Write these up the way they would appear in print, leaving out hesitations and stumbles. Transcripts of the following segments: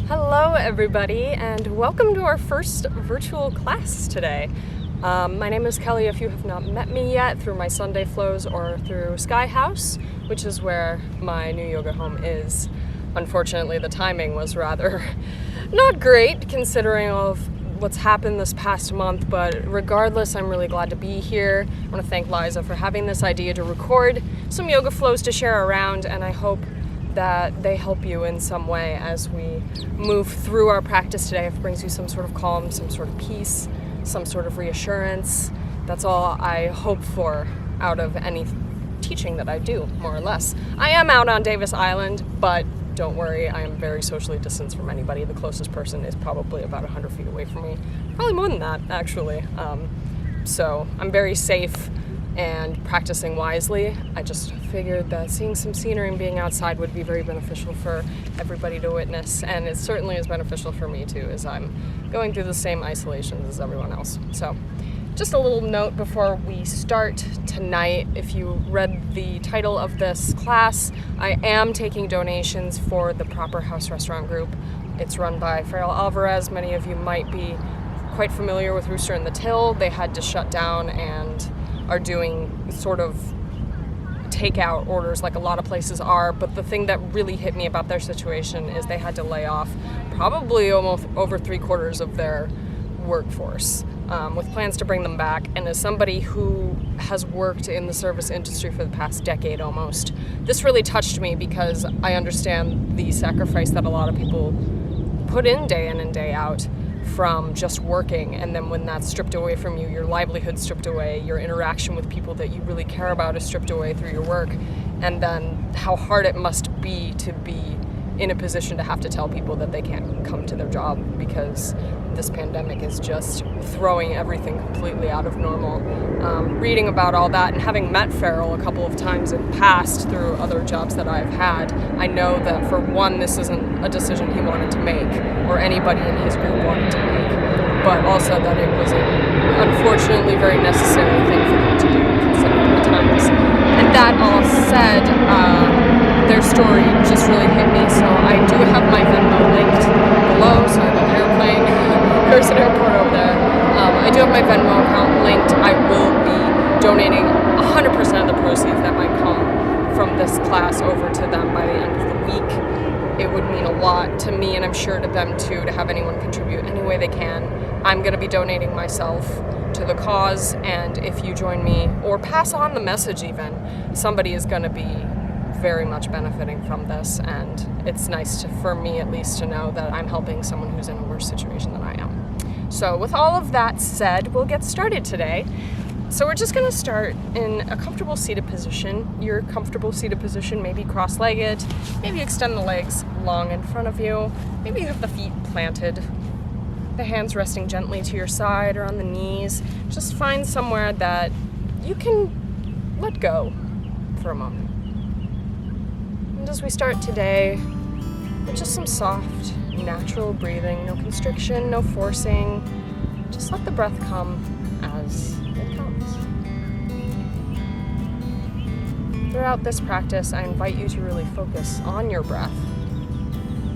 Hello everybody, and welcome to our first virtual class today. My name is Kelly if you have not met me yet through my Sunday flows or through Sky House, which is where my new yoga home is. Unfortunately, the timing was rather not great considering all of what's happened this past month, but regardless, I'm really glad to be here. I want to thank Liza for having this idea to record some yoga flows to share around, and I hope that they help you in some way as we move through our practice today. If it brings you some sort of calm, some sort of peace, some sort of reassurance, that's all I hope for out of any teaching that I do, more or less. I am out on Davis Island, but don't worry, I am very socially distanced from anybody. The closest person is probably about 100 feet away from me. Probably more than that, actually. So I'm very safe and practicing wisely. I just figured that seeing some scenery and being outside would be very beneficial for everybody to witness, and it certainly is beneficial for me too, as I'm going through the same isolations as everyone else. So just a little note before we start tonight. If you read the title of this class, I am taking donations for the Proper House Restaurant Group. It's run by Farrell Alvarez. Many of you might be quite familiar with Rooster and the Till. They had to shut down and are doing sort of takeout orders like a lot of places are, but the thing that really hit me about their situation is they had to lay off probably almost over 3/4 of their workforce, with plans to bring them back. And as somebody who has worked in the service industry for the past decade almost, this really touched me because I understand the sacrifice that a lot of people put in and day out from just working, and then when that's stripped away from you, your livelihood stripped away, your interaction with people that you really care about is stripped away through your work, and then how hard it must be to be in a position to have to tell people that they can't come to their job because this pandemic is just throwing everything completely out of normal. Reading about all that and having met Farrell a couple of times in the past through other jobs that I've had, I know that for one, this isn't a decision he wanted to make or anybody in his group wanted to make, but also that it was an unfortunately very necessary thing for them to do considering the times. And that all said, their story just really hit me, so I do have my Venmo linked below. Sorry about the airplane. There's an airport over there. I do have my Venmo account linked. I will be donating 100% of the proceeds that might come from this class over to them by the end of the week. It would mean a lot to me, and I'm sure to them too, to have anyone contribute any way they can. I'm going to be donating myself to the cause, and if you join me or pass on the message even, somebody is going to be very much benefiting from this, and it's nice for me at least to know that I'm helping someone who's in a worse situation than I am. So with all of that said, we'll get started today. So we're just going to start in a comfortable seated position. Your comfortable seated position, maybe cross-legged, maybe extend the legs long in front of you, maybe you have the feet planted, the hands resting gently to your side or on the knees. Just find somewhere that you can let go for a moment. And as we start today, with just some soft, natural breathing, no constriction, no forcing, just let the breath come as it comes. Throughout this practice, I invite you to really focus on your breath.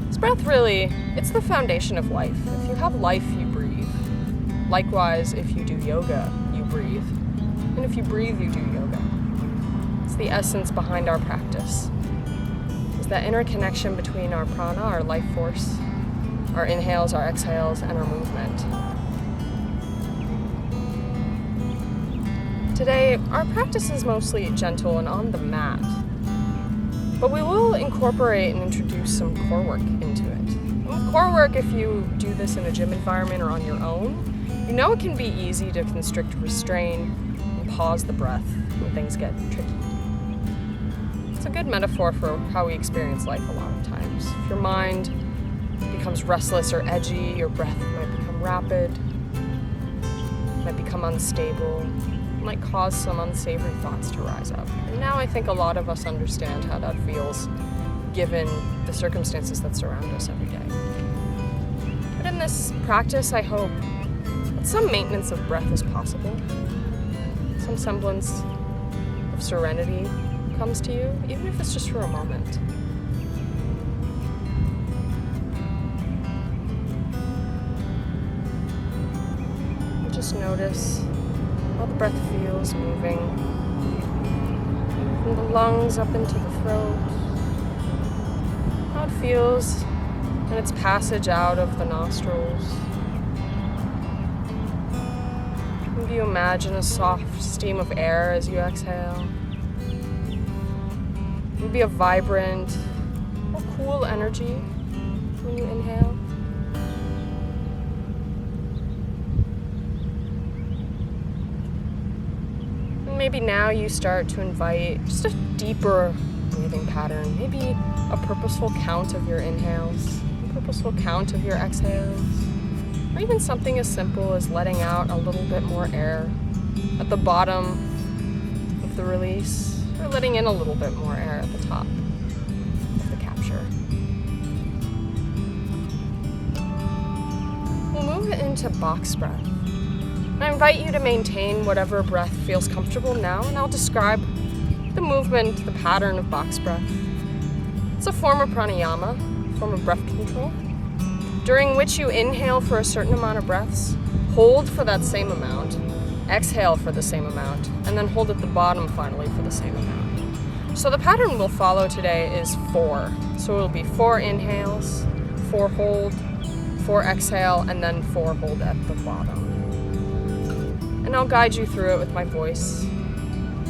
This breath really, it's the foundation of life. If you have life, you breathe. Likewise, if you do yoga, you breathe. And if you breathe, you do yoga. It's the essence behind our practice. That inner connection between our prana, our life force, our inhales, our exhales, and our movement. Today, our practice is mostly gentle and on the mat, but we will incorporate and introduce some core work into it. And with core work, if you do this in a gym environment or on your own, you know it can be easy to constrict, restrain, and pause the breath when things get tricky. It's a good metaphor for how we experience life a lot of times. If your mind becomes restless or edgy, your breath might become rapid, might become unstable, might cause some unsavory thoughts to rise up. And now I think a lot of us understand how that feels given the circumstances that surround us every day. But in this practice, I hope that some maintenance of breath is possible, some semblance of serenity comes to you, even if it's just for a moment. Just notice how the breath feels moving from the lungs up into the throat. How it feels in its passage out of the nostrils. Maybe you imagine a soft stream of air as you exhale. Maybe a vibrant or cool energy when you inhale. And maybe now you start to invite just a deeper breathing pattern. Maybe a purposeful count of your inhales, a purposeful count of your exhales. Or even something as simple as letting out a little bit more air at the bottom of the release, or letting in a little bit more air at the top of the capture. We'll move into box breath. I invite you to maintain whatever breath feels comfortable now, and I'll describe the movement, the pattern of box breath. It's a form of pranayama, a form of breath control, during which you inhale for a certain amount of breaths, hold for that same amount, exhale for the same amount, and then hold at the bottom finally for the same amount. So the pattern we'll follow today is 4. So it'll be 4 inhales, 4 hold, 4 exhale, and then 4 hold at the bottom. And I'll guide you through it with my voice.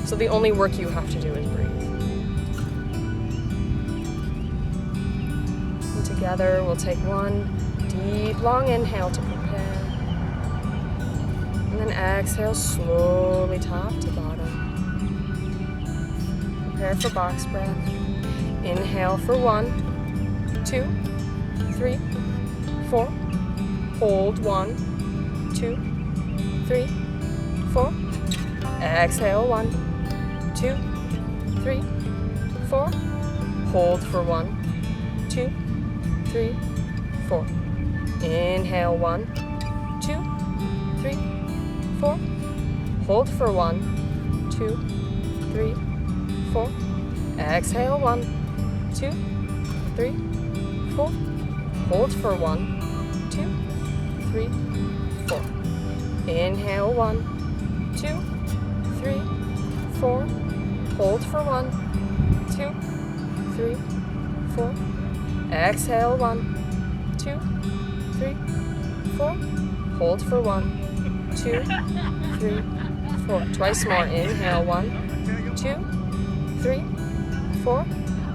So the only work you have to do is breathe. And together we'll take one deep, long inhale to prepare. And then exhale slowly, top to bottom. Prepare for box breath. Inhale for 1, 2, 3, 4. Hold 1, 2, 3, 4. Exhale 1, 2, 3, 4. Hold for 1, 2, 3, 4. Inhale 1, 2, 3, 4. Hold for 1, 2, 3, 4. Exhale 1, 2, 3, 4. Hold for 1, 2, 3, 4. Inhale 1, 2, 3, 4. Hold for 1, 2, 3, 4. Exhale 1, 2, 3, 4. Hold for 1, 2, 3, 4. Twice more. Inhale 1, 2, 3, 4.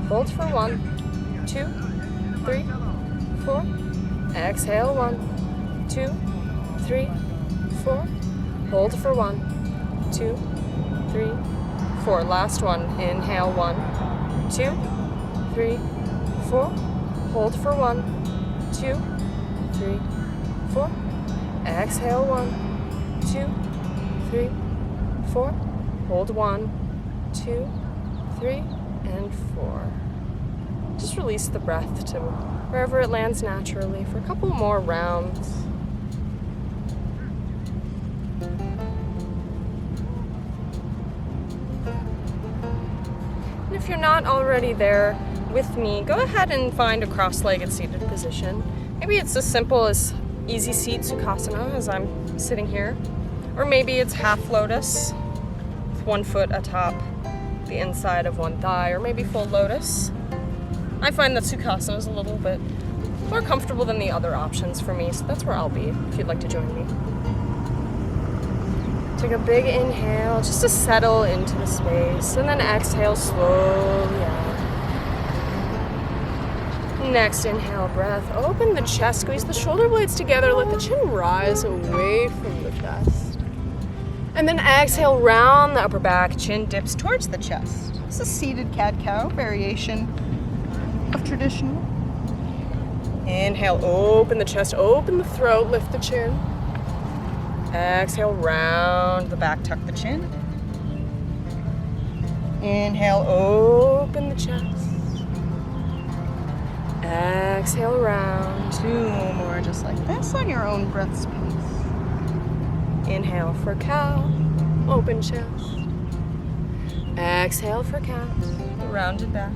Hold for 1, 2, 3, 4. Exhale 1, 2, 3, 4. Hold for 1, 2, 3, 4. Last one. Inhale 1, 2, 3, 4. Hold for 1, 2, 3, 4. Exhale 1, 2, 3, 4. Hold 1, 2, 3, and 4. Just release the breath to wherever it lands naturally for a couple more rounds. And if you're not already there with me, go ahead and find a cross-legged seated position. Maybe it's as simple as easy seat sukhasana as I'm sitting here. Or maybe it's half lotus with one foot atop the inside of one thigh, or maybe full lotus. I find that sukhasana is a little bit more comfortable than the other options for me, so that's where I'll be if you'd like to join me. Take a big inhale just to settle into the space, and then exhale slowly out. Next, inhale, breath. Open the chest, squeeze the shoulder blades together, let the chin rise away from the chest. And then exhale, round the upper back, chin dips towards the chest. It's a seated cat-cow variation of traditional. Inhale, open the chest, open the throat, lift the chin. Exhale, round the back, tuck the chin. Inhale, open the chest. Exhale, round. 2 more just like this on your own breath space. Inhale for cow, open chest. Exhale for cat, rounded back.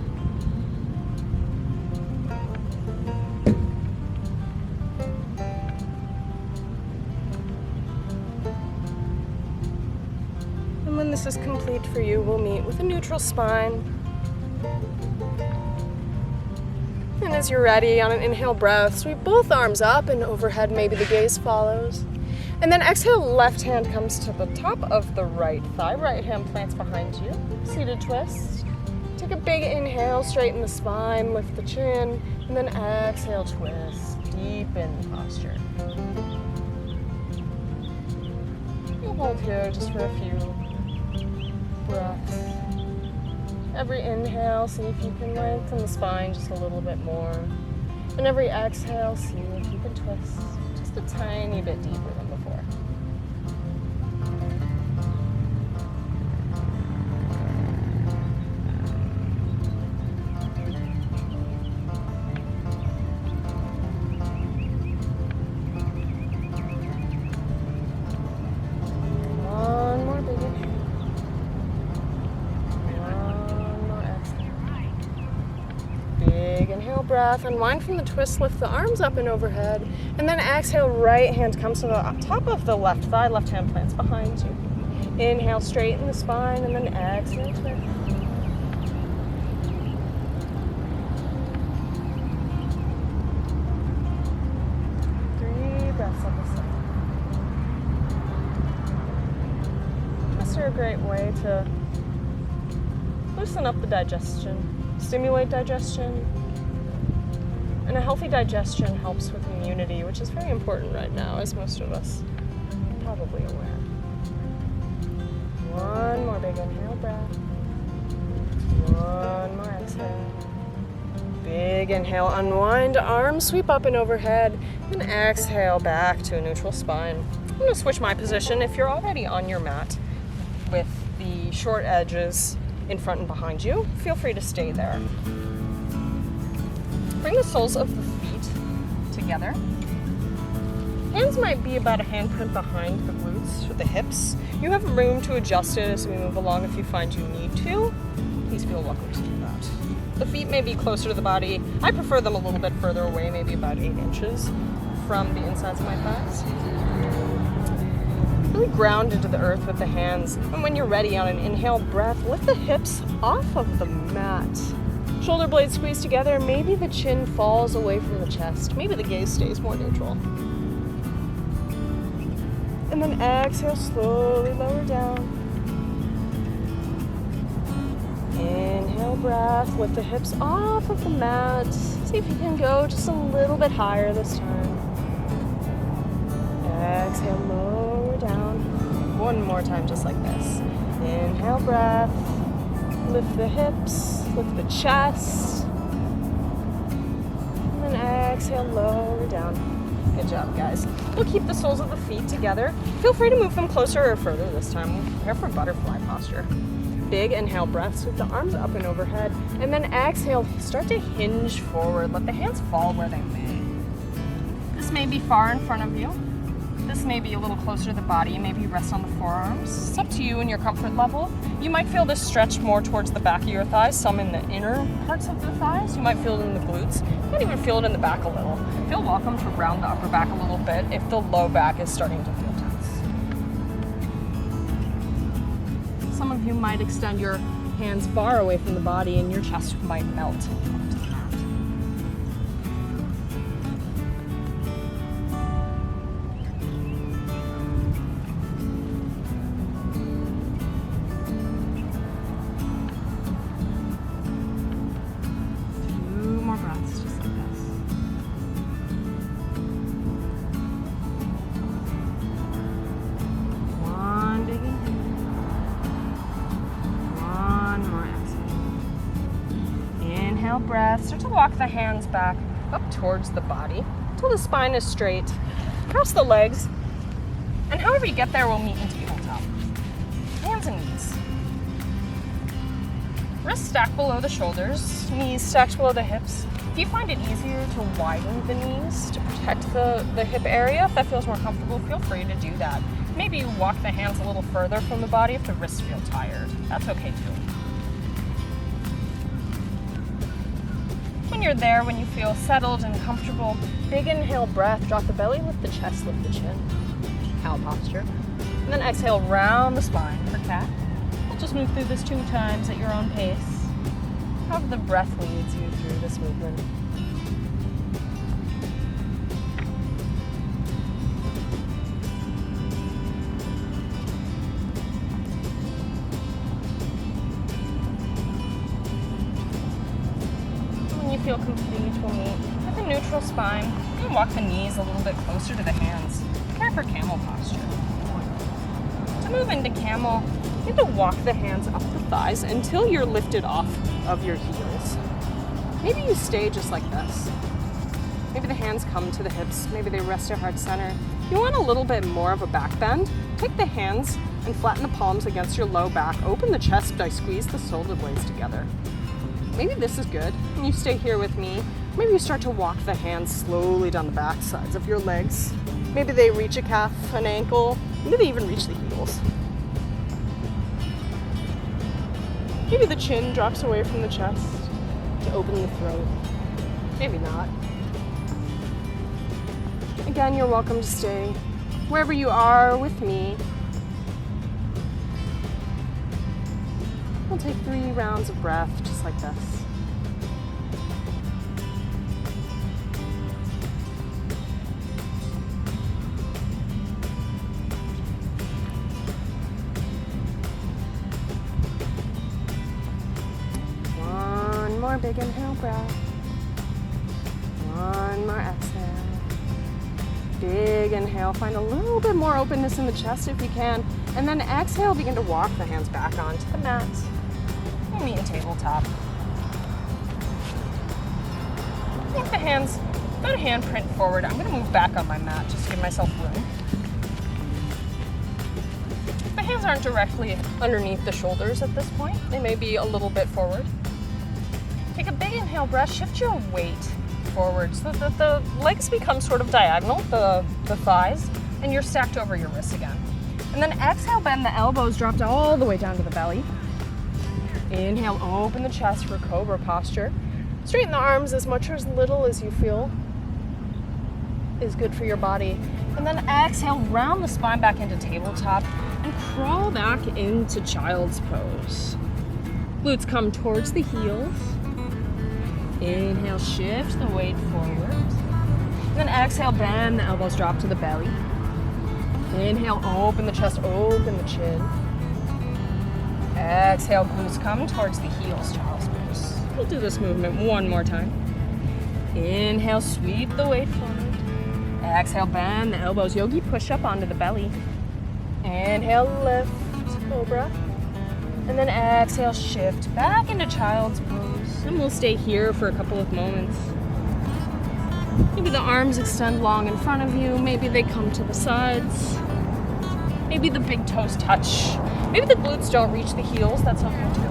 this is complete for you, we'll meet with a neutral spine. And as you're ready, on an inhale breath, sweep both arms up and overhead, maybe the gaze follows. And then exhale, left hand comes to the top of the right thigh, right hand plants behind you, seated twist. Take a big inhale, straighten the spine, lift the chin, and then exhale, twist, deepen posture. You'll hold here just for a few breaths. Every inhale, see if you can lengthen the spine just a little bit more. And every exhale, see if you can twist just a tiny bit deeper than before. One more big inhale. Big inhale breath, unwind from the twist, lift the arms up and overhead, and then exhale, right hand comes to the top of the left thigh, left hand plants behind you. Inhale, straighten the spine, and then exhale, twist. 3 breaths on the side. Twists are a great way to loosen up the digestion, stimulate digestion, and a healthy digestion helps with immunity, which is very important right now, as most of us are probably aware. One more big inhale breath. One more exhale. Big inhale, unwind, arms sweep up and overhead, and exhale back to a neutral spine. I'm going to switch my position. If you're already on your mat with the short edges in front and behind you, feel free to stay there. Bring the soles of the feet together. Hands might be about a handprint behind the glutes or the hips. You have room to adjust it as we move along if you find you need to. Please feel welcome to do that. The feet may be closer to the body. I prefer them a little bit further away, maybe about 8 inches from the insides of my thighs. Really ground into the earth with the hands. And when you're ready, on an inhale breath, lift the hips off of the mat. Shoulder blades squeeze together. Maybe the chin falls away from the chest. Maybe the gaze stays more neutral. And then exhale, slowly lower down. Inhale, breath. Lift the hips off of the mat. See if you can go just a little bit higher this time. Exhale, lower down. One more time, just like this. Inhale, breath. Lift the hips, lift the chest. And then exhale, lower down. Good job, guys. We'll keep the soles of the feet together. Feel free to move them closer or further this time. We'll prepare for butterfly posture. Big inhale breath, sweep the arms up and overhead. And then exhale, start to hinge forward. Let the hands fall where they may. This may be far in front of you. This may be a little closer to the body. Maybe you rest on the forearms. It's up to you and your comfort level. You might feel this stretch more towards the back of your thighs, some in the inner parts of the thighs. You might feel it in the glutes. You might even feel it in the back a little. Feel welcome to round the upper back a little bit if the low back is starting to feel tense. Some of you might extend your hands far away from the body and your chest might melt onto the mat. Breath. Start to walk the hands back up towards the body until the spine is straight. Cross the legs, and however you get there, we'll meet in tabletop. Hands and knees. Wrists stacked below the shoulders, knees stacked below the hips. If you find it easier to widen the knees to protect the hip area, if that feels more comfortable, feel free to do that. Maybe walk the hands a little further from the body if the wrists feel tired. That's okay too. When you're there, when you feel settled and comfortable, big inhale breath, drop the belly, lift the chest, lift the chin. Cow posture. And then exhale, round the spine for cat. Just move through this 2 times at your own pace. However the breath leads you through this movement. When you feel complete, we'll meet with a neutral spine. You can walk the knees a little bit closer to the hands. Prepare for camel posture. To move into camel, you have to walk the hands up the thighs until you're lifted off of your heels. Maybe you stay just like this. Maybe the hands come to the hips. Maybe they rest at heart center. If you want a little bit more of a back bend, take the hands and flatten the palms against your low back. Open the chest by squeeze the shoulder blades together. Maybe this is good, and you stay here with me. Maybe you start to walk the hands slowly down the back sides of your legs. Maybe they reach a calf, an ankle, maybe they even reach the heels. Maybe the chin drops away from the chest to open the throat. Maybe not. Again, you're welcome to stay wherever you are with me. We'll take 3 rounds of breath just like this. One more big inhale breath. One more exhale. Big inhale, find a little bit more openness in the chest if you can. And then exhale, begin to walk the hands back onto the mat. We'll meet in tabletop. Walk the hands about a handprint forward. I'm gonna move back on my mat just to give myself room. The hands aren't directly underneath the shoulders at this point. They may be a little bit forward. Take a big inhale breath, shift your weight forward so that the legs become sort of diagonal, the thighs, and you're stacked over your wrists again. And then exhale, bend the elbows, drop all the way down to the belly. Inhale, open the chest for cobra posture. Straighten the arms as much or as little as you feel is good for your body. And then exhale, round the spine back into tabletop and crawl back into child's pose. Glutes come towards the heels. Inhale, shift the weight forward. And then exhale, bend the elbows, drop to the belly. Inhale, open the chest, open the chin. Exhale, glutes come towards the heels, child's pose. We'll do this movement one more time. Inhale, sweep the weight forward. Exhale, bend the elbows, yogi push up onto the belly. Inhale, lift, cobra. And then exhale, shift back into child's pose. And we'll stay here for a couple of moments. Maybe the arms extend long in front of you. Maybe they come to the sides. Maybe the big toes touch. Maybe the glutes don't reach the heels. That's okay too.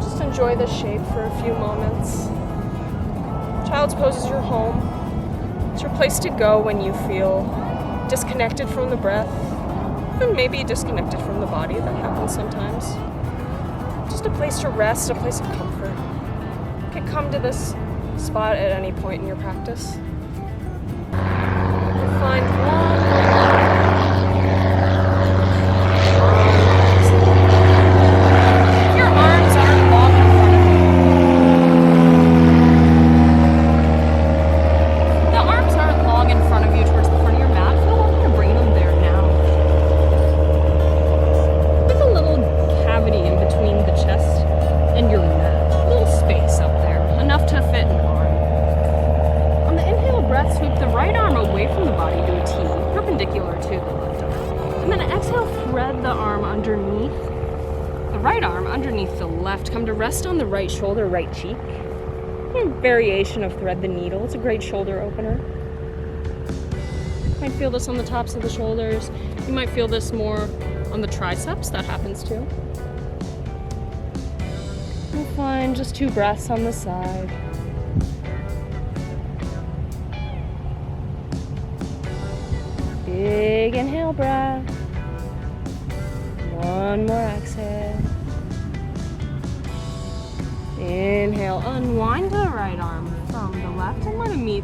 Just enjoy this shape for a few moments. Child's pose is your home. It's your place to go when you feel disconnected from the breath. And maybe disconnected from the body. That happens sometimes. Just a place to rest, a place of comfort. You can come to this spot at any point in your practice. You'll find one. Your arms aren't long in front of you. The arms aren't long in front of you towards the front of your mat. Feel welcome to bring them there now. With a little cavity in between the chest and your mat. A little space up there, enough to fit an arm. On the inhale breath, sweep the right arm away from the body to a T, perpendicular to the left arm. And then exhale, thread the arm underneath, the right arm underneath the left. Come to rest on the right shoulder, right cheek. A variation of thread the needle. It's a great shoulder opener. You might feel this on the tops of the shoulders. You might feel this more on the triceps. That happens too. We'll find just 2 breaths on the side. Big inhale breath. One more exhale. Inhale, unwind the right arm from the left and let it meet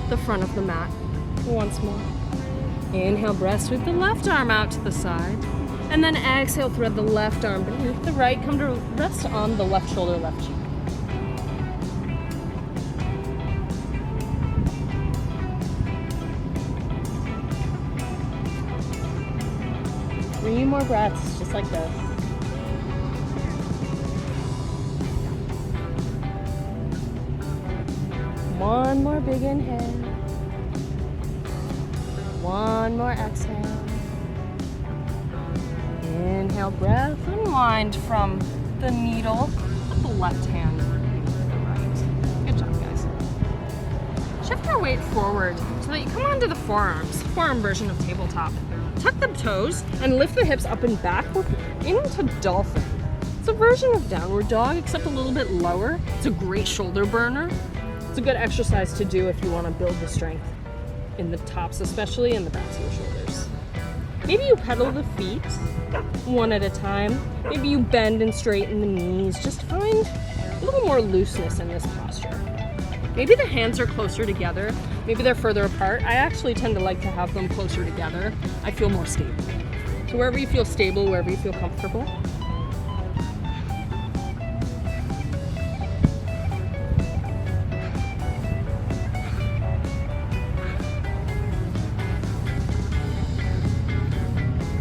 the front of the mat once more. Inhale, breath, sweep the left arm out to the side. And then exhale, thread the left arm beneath the right. Come to rest on the left shoulder, left cheek. Three more breaths, just like this. One more big inhale. One more exhale. Inhale, breath, unwind from the needle. Put the left hand to the right. Good job, guys. Shift your weight forward so that you come onto the forearms, forearm version of tabletop. Tuck the toes and lift the hips up and back into dolphin. It's a version of downward dog, except a little bit lower. It's a great shoulder burner. It's a good exercise to do if you want to build the strength in the tops, especially in the backs of your shoulders. Maybe you pedal the feet one at a time. Maybe you bend and straighten the knees. Just find a little more looseness in this posture. Maybe the hands are closer together. Maybe they're further apart. I actually tend to like to have them closer together. I feel more stable. So wherever you feel stable, wherever you feel comfortable.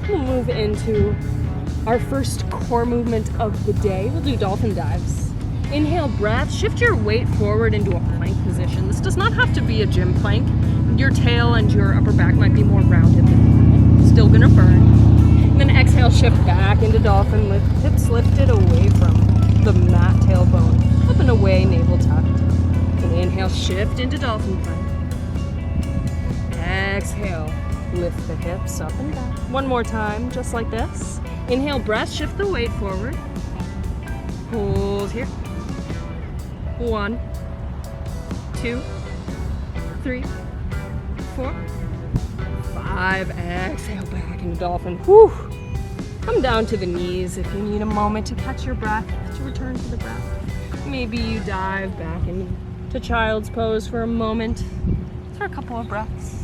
We'll move into our first core movement of the day. We'll do dolphin dives. Inhale, breath, shift your weight forward into a plank position. This does not have to be a gym plank. Your tail and your upper back might be more rounded than normal. Still gonna burn. And then exhale, shift back into dolphin, hips lifted away from the mat, tailbone, up and away, navel tucked. And inhale, shift into dolphin plank. Exhale, lift the hips up and back. One more time, just like this. Inhale, breath, shift the weight forward. Hold here. 1, 2, 3, 4, 5. Exhale back into dolphin. Whew. Come down to the knees if you need a moment to catch your breath, to return to the breath. Maybe you dive back into child's pose for a moment, for a couple of breaths.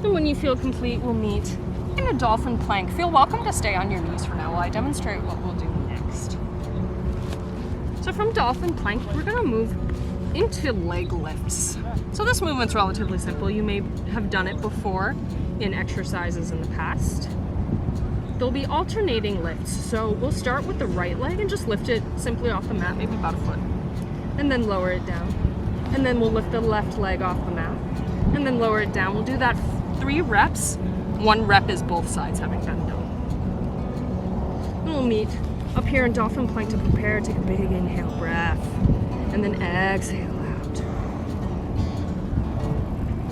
And when you feel complete, we'll meet in a dolphin plank. Feel welcome to stay on your knees for now while I demonstrate what we'll do next. So from dolphin plank, we're gonna move into leg lifts. So this movement's relatively simple. You may have done it before in exercises in the past. There'll be alternating lifts. So we'll start with the right leg and just lift it simply off the mat, maybe about a foot, and then lower it down. And then we'll lift the left leg off the mat, and then lower it down. We'll do that 3 reps. 1 rep is both sides having been done. And we'll meet up here in dolphin plank to prepare. Take a big inhale, breath, and then exhale out.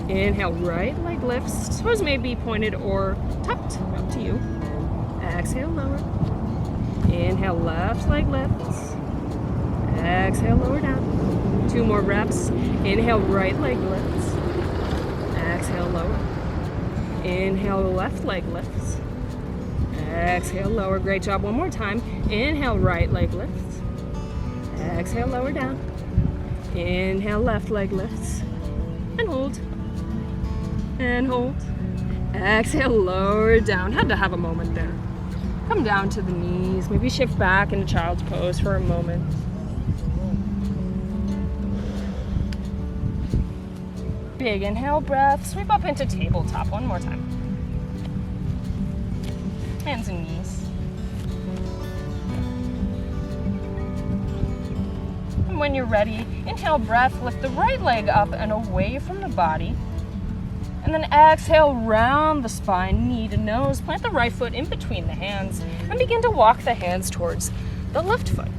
Inhale, right leg lifts. Toes may be pointed or tucked, up to you. Exhale, lower. Inhale, left leg lifts. Exhale, lower down. 2 more reps. Inhale, right leg lifts. Exhale, lower. Inhale, left leg lifts. Exhale, lower. Great job. One more time. Inhale, right leg lifts. Exhale, lower down. Inhale, left leg lifts. And hold. And hold. Exhale, lower down. Had to have a moment there. Come down to the knees. Maybe shift back into child's pose for a moment. Big inhale, breath, sweep up into tabletop. One more time. Hands and knees. And when you're ready, inhale, breath, lift the right leg up and away from the body. And then exhale, round the spine, knee to nose. Plant the right foot in between the hands and begin to walk the hands towards the left foot.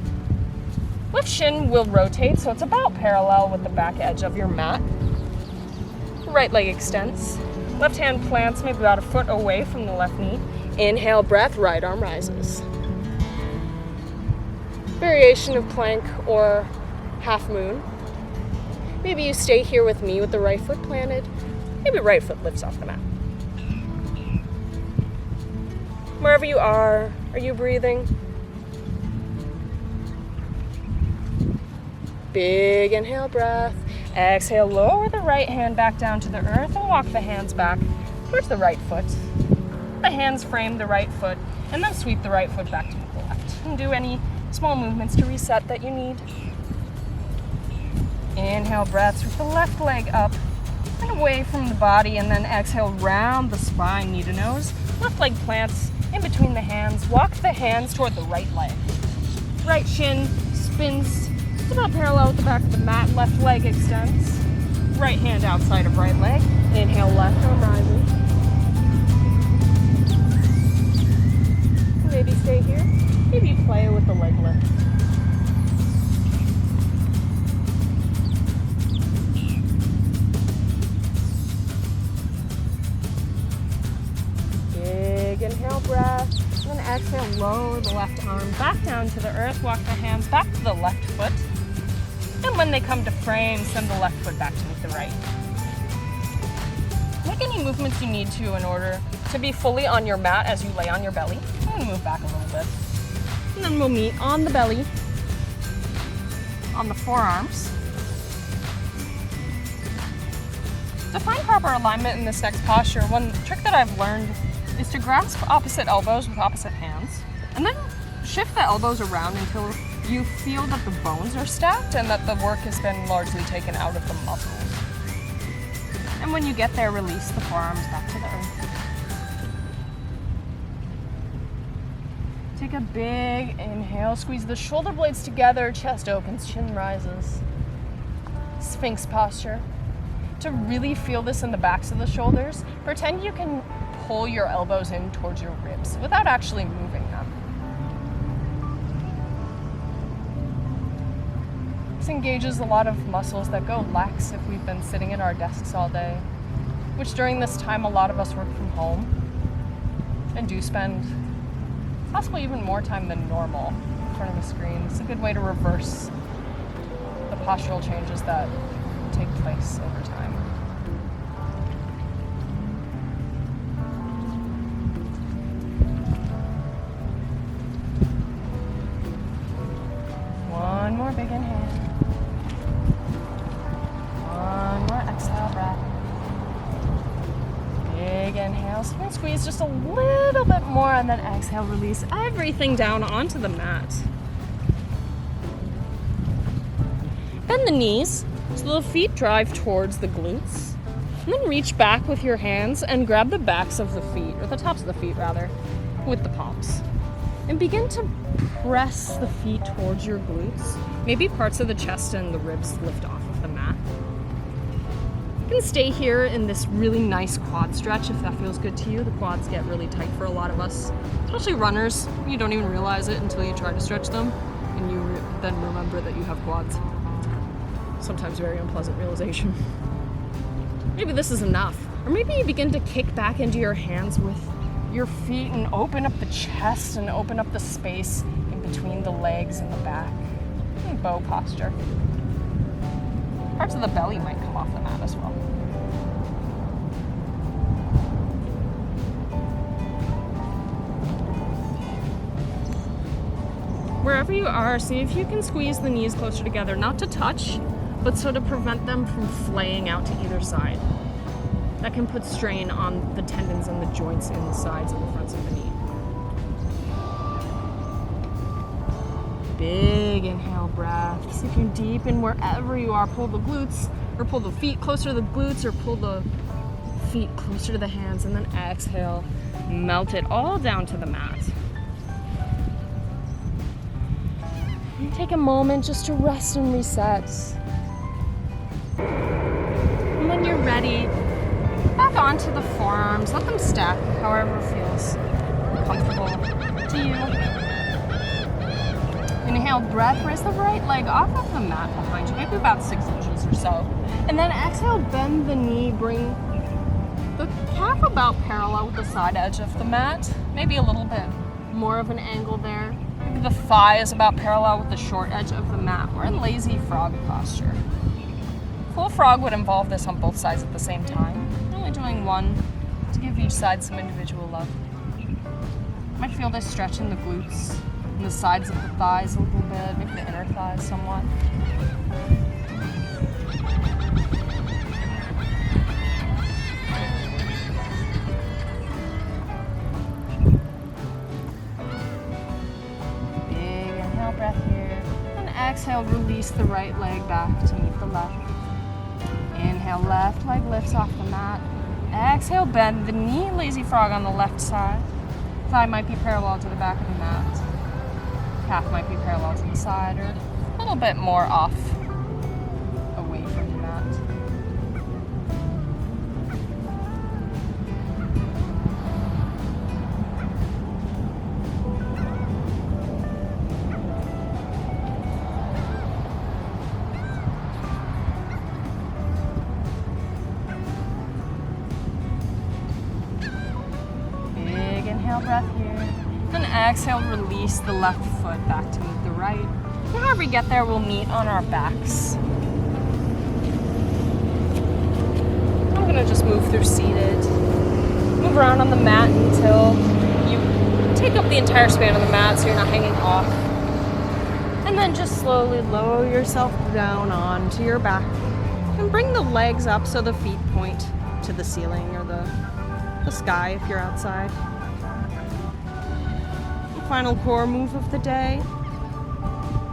Left shin will rotate, so it's about parallel with the back edge of your mat. Right leg extends. Left hand plants maybe about a foot away from the left knee. Inhale, breath, right arm rises. Variation of plank or half moon. Maybe you stay here with me with the right foot planted. Maybe right foot lifts off the mat. Wherever you are you breathing? Big inhale breath. Exhale, lower the right hand back down to the earth and walk the hands back towards the right foot. The hands frame the right foot and then sweep the right foot back to the left. And do any small movements to reset that you need. Inhale breath, sweep the left leg up and away from the body, and then exhale, round the spine, knee to nose. Left leg plants in between the hands. Walk the hands toward the right leg. Right shin spins just about parallel with the back of the mat. Left leg extends. Right hand outside of right leg. Inhale, left arm rising. Maybe stay here. Maybe play with the leg lift. Big inhale breath. And then exhale, lower the left arm back down to the earth. Walk the hands back to the left foot. And when they come to frame, send the left foot back to meet the right. Make any movements you need to in order to be fully on your mat as you lay on your belly. I'm gonna move back a little bit. And then we'll meet on the belly, on the forearms. To find proper alignment in this next posture, one trick that I've learned is to grasp opposite elbows with opposite hands, and then shift the elbows around until you feel that the bones are stacked and that the work has been largely taken out of the muscles. And when you get there, release the forearms back to the earth. Take a big inhale, squeeze the shoulder blades together, chest opens, chin rises. Sphinx posture. To really feel this in the backs of the shoulders, pretend you can pull your elbows in towards your ribs without actually moving them. This engages a lot of muscles that go lax if we've been sitting at our desks all day, which during this time a lot of us work from home and do spend possibly even more time than normal in front of a screen. It's a good way to reverse the postural changes that take place over time. One more big inhale. One more exhale breath. Big inhale, so you can squeeze just a little bit more, and then exhale, release everything down onto the mat. Bend the knees so the feet drive towards the glutes. And then reach back with your hands and grab the backs of the feet, or the tops of the feet rather, with the palms. And begin to press the feet towards your glutes. Maybe parts of the chest and the ribs lift off of the mat. You can stay here in this really nice quad stretch if that feels good to you. The quads get really tight for a lot of us, especially runners. You don't even realize it until you try to stretch them, and you then remember that you have quads. Sometimes very unpleasant realization. Maybe this is enough. Or maybe you begin to kick back into your hands with your feet and open up the chest and open up the space in between the legs and the back. And bow posture. Parts of the belly might come off the mat as well. Wherever you are, see if you can squeeze the knees closer together, not to touch, but so to prevent them from flaying out to either side. That can put strain on the tendons and the joints in the sides and the fronts of the knee. Big inhale breath. See if you deepen wherever you are. Pull the glutes, or pull the feet closer to the glutes, or pull the feet closer to the hands, and then exhale. Melt it all down to the mat. And take a moment just to rest and reset. And when you're ready, back onto the forearms. Let them stack however feels comfortable to you. Inhale, breath. Raise the right leg off of the mat behind you, maybe about 6 inches or so. And then exhale, bend the knee. Bring the calf about parallel with the side edge of the mat. Maybe a little bit more of an angle there. Maybe the thigh is about parallel with the short edge of the mat. We're in lazy frog posture. Full frog would involve this on both sides at the same time. Only doing one to give each side some individual love. You might feel this stretch in the glutes And the sides of the thighs a little bit, maybe the inner thighs somewhat. Big inhale breath here. And exhale, release the right leg back to meet the left. Inhale, left leg lifts off the mat. Exhale, bend the knee, lazy frog on the left side. Thigh might be parallel to the back of the mat. Calf might be parallel to the side or a little bit more off away from the mat. Big inhale breath here. And exhale, release the left foot back to meet the right. However we get there, we'll meet on our backs. I'm gonna just move through seated. Move around on the mat until you take up the entire span of the mat so you're not hanging off. And then just slowly lower yourself down onto your back. And bring the legs up so the feet point to the ceiling or the sky if you're outside. Final core move of the day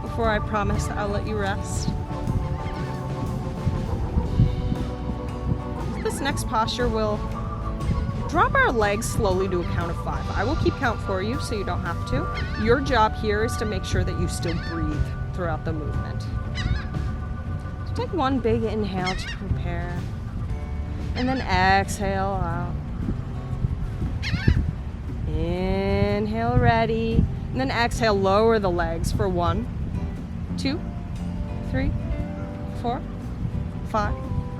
before I promise I'll let you rest. This next posture will drop our legs slowly to a count of 5. I will keep count for you so you don't have to. Your job here is to make sure that you still breathe throughout the movement. So take one big inhale to prepare and then exhale out. Inhale, ready. And then exhale, lower the legs for 1, 2, 3, 4, 5.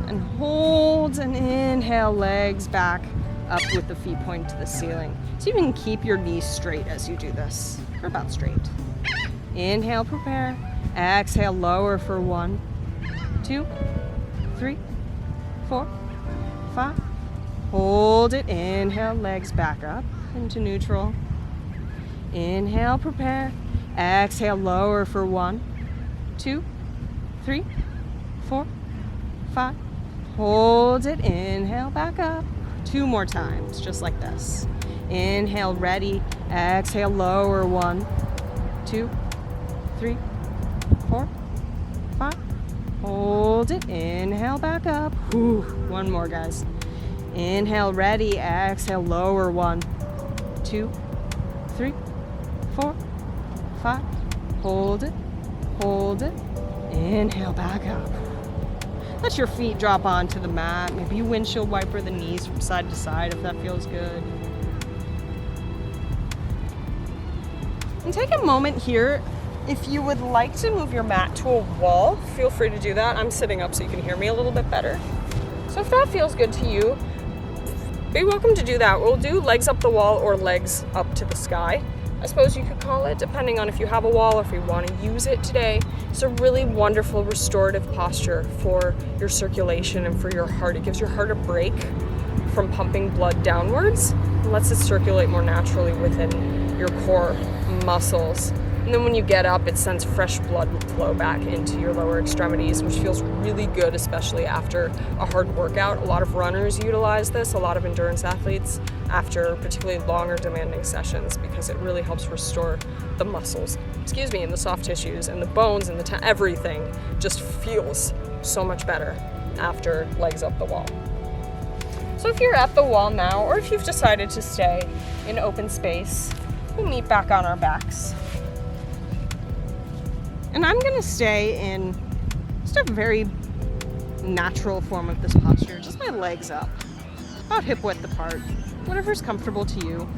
And hold and inhale, legs back up with the feet pointing to the ceiling. So you can keep your knees straight as you do this, or about straight. Inhale, prepare. Exhale, lower for 1, 2, 3, 4, 5. Hold it. Inhale, legs back up into neutral. Inhale, prepare. Exhale, lower for 1, 2, 3, 4, 5. Hold it. Inhale, back up. 2 more times, just like this. Inhale, ready. Exhale, lower. 1, 2, 3, 4, 5. Hold it. Inhale, back up. Whew. 1 more, guys. Inhale, ready. Exhale, lower. 1, 2, 3, 4, 5. Hold it. Hold it. Inhale, back up. Let your feet drop onto the mat. Maybe you windshield wiper the knees from side to side if that feels good. And take a moment here. If you would like to move your mat to a wall, feel free to do that. I'm sitting up so you can hear me a little bit better. So if that feels good to you, be welcome to do that. We'll do legs up the wall or legs up to the sky, I suppose you could call it, depending on if you have a wall or if you want to use it today. It's a really wonderful restorative posture for your circulation and for your heart. It gives your heart a break from pumping blood downwards and lets it circulate more naturally within your core muscles. And then when you get up, it sends fresh blood flow back into your lower extremities, which feels really good, especially after a hard workout. A lot of runners utilize this, a lot of endurance athletes, after particularly long or demanding sessions, because it really helps restore the muscles, and the soft tissues and the bones and everything just feels so much better after legs up the wall. So if you're at the wall now, or if you've decided to stay in open space, we'll meet back on our backs. And I'm gonna stay in just a very natural form of this posture, just my legs up, about hip width apart, whatever's comfortable to you.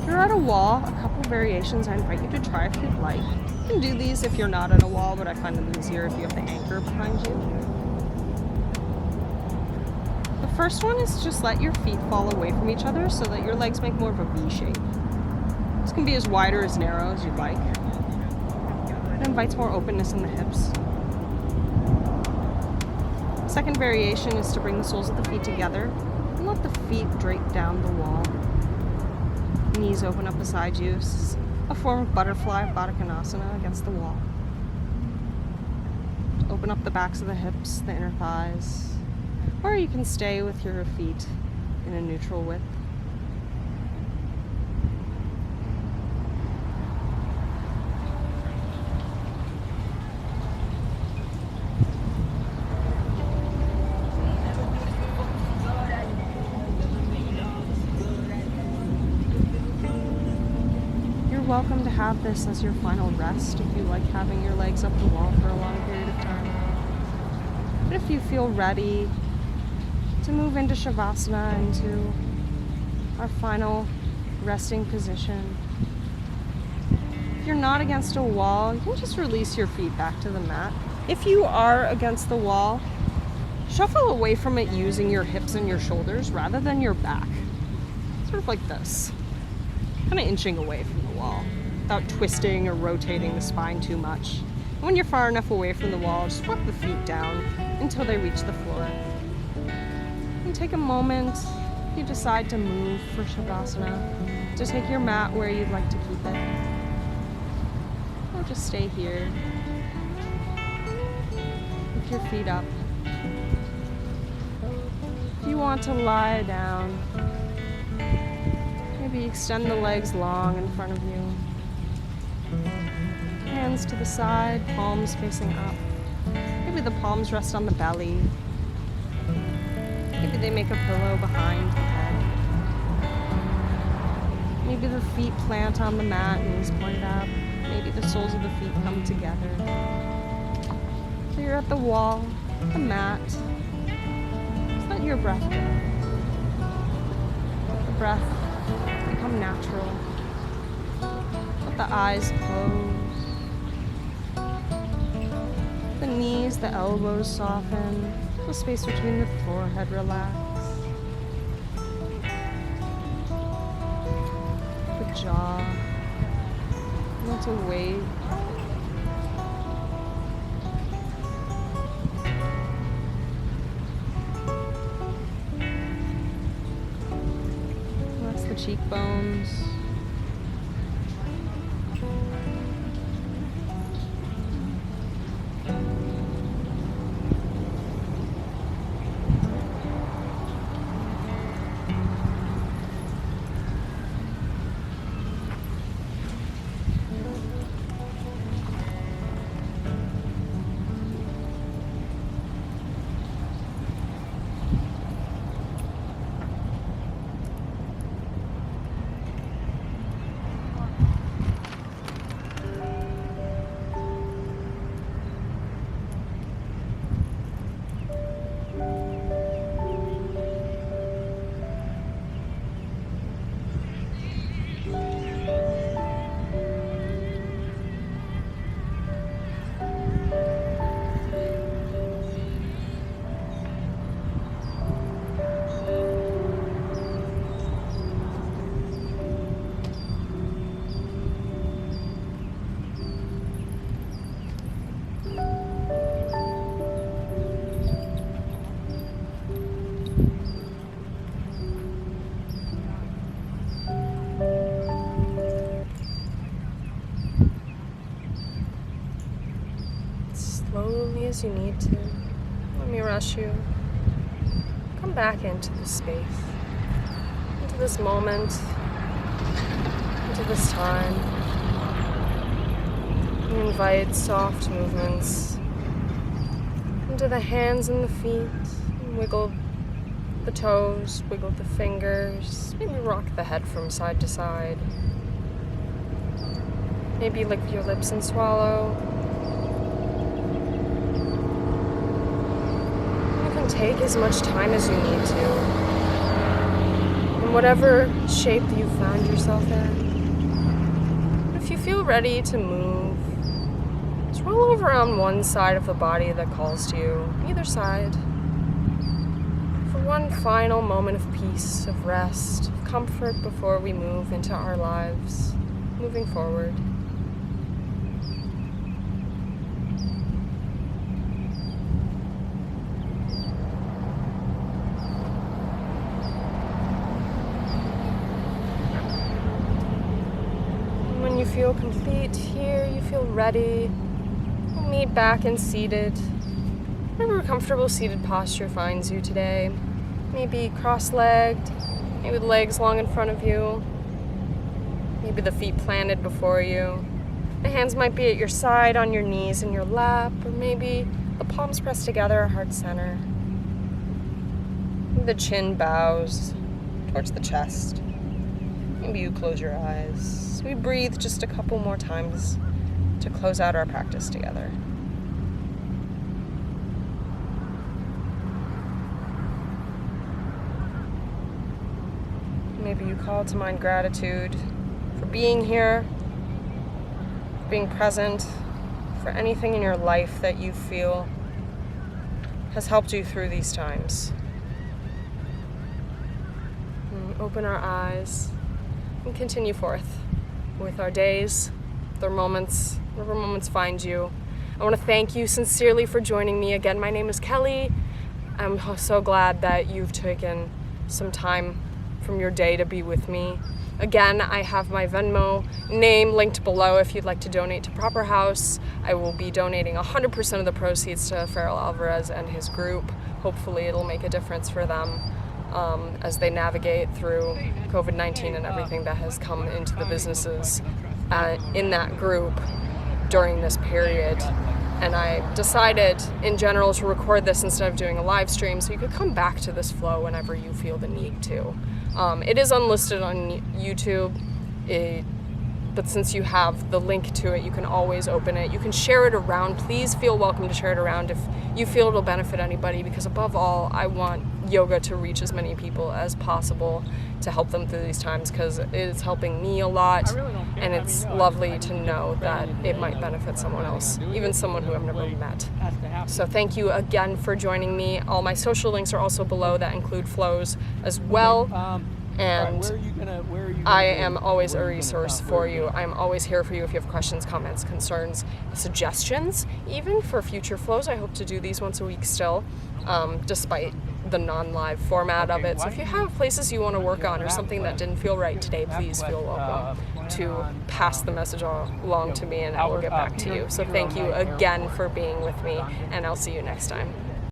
If you're at a wall, a couple variations I invite you to try if you'd like. You can do these if you're not at a wall, but I find them easier if you have the anchor behind you. The first one is just let your feet fall away from each other so that your legs make more of a V shape. This can be as wide or as narrow as you'd like. It invites more openness in the hips. Second variation is to bring the soles of the feet together and let the feet drape down the wall. Knees open up beside you, a form of butterfly Baddha Konasana against the wall. Open up the backs of the hips, the inner thighs, or you can stay with your feet in a neutral width. Welcome to have this as your final rest if you like having your legs up the wall for a long period of time. But if you feel ready to move into Shavasana, into our final resting position, if you're not against a wall, you can just release your feet back to the mat. If you are against the wall, shuffle away from it using your hips and your shoulders rather than your back. Sort of like this. Kind of inching away from the wall without twisting or rotating the spine too much. And when you're far enough away from the wall, just flip the feet down until they reach the floor. And take a moment, if you decide to move for Shavasana, to take your mat where you'd like to keep it. Or just stay here with your feet up. If you want to lie down, maybe extend the legs long in front of you. Hands to the side, palms facing up. Maybe the palms rest on the belly. Maybe they make a pillow behind the head. Maybe the feet plant on the mat, knees pointed up. Maybe the soles of the feet come together. So you're at the wall, the mat. Just let your breath go. Let the breath become natural. Let the eyes close. The knees, the elbows soften. The space between the forehead relax. The jaw. Not to wait. Relax the cheekbones. Slowly as you need to. Let me rush you. Come back into this space, into this moment, into this time. You invite soft movements into the hands and the feet. Wiggle the toes, wiggle the fingers, maybe rock the head from side to side. Maybe lick your lips and swallow. Take as much time as you need to, in whatever shape you found yourself in. If you feel ready to move, just roll over on one side of the body that calls to you, either side, for one final moment of peace, of rest, of comfort before we move into our lives, moving forward. feel complete here, you feel ready. We'll meet back and seated. Whatever comfortable seated posture finds you today. Maybe cross-legged, maybe with legs long in front of you. Maybe the feet planted before you. The hands might be at your side, on your knees, in your lap, or maybe the palms pressed together at heart center. The chin bows towards the chest. Maybe you close your eyes. We breathe just a couple more times to close out our practice together. Maybe you call to mind gratitude for being here, for being present, for anything in your life that you feel has helped you through these times. And open our eyes and continue forth with our days, their moments, whatever moments find you. I want to thank you sincerely for joining me again. My name is Kelly. I'm so glad that you've taken some time from your day to be with me. Again, I have my Venmo name linked below if you'd like to donate to Proper House. I will be donating 100% of the proceeds to Farrell Alvarez and his group. Hopefully it'll make a difference for them as they navigate through COVID-19 and everything that has come into the businesses in that group during this period. And I decided in general to record this instead of doing a live stream so you could come back to this flow whenever you feel the need to. It is unlisted on YouTube, but since you have the link to it, you can always open it. You can share it around. Please feel welcome to share it around if you feel it'll benefit anybody, because above all, I want yoga to reach as many people as possible to help them through these times, because it is helping me a lot, and it's lovely to know that it might benefit someone else, even someone who I've never met. So thank you again for joining me. All my social links are also below that include flows as well. And I am always a resource for you. I'm always here for you if you have questions, comments, concerns, suggestions, even for future flows. I hope to do these once a week still, despite the non-live format of it. So if you have places you want to work on or something that didn't feel right today, please feel welcome to pass the message along to me and I will get back to you. So thank you again for being with me, and I'll see you next time.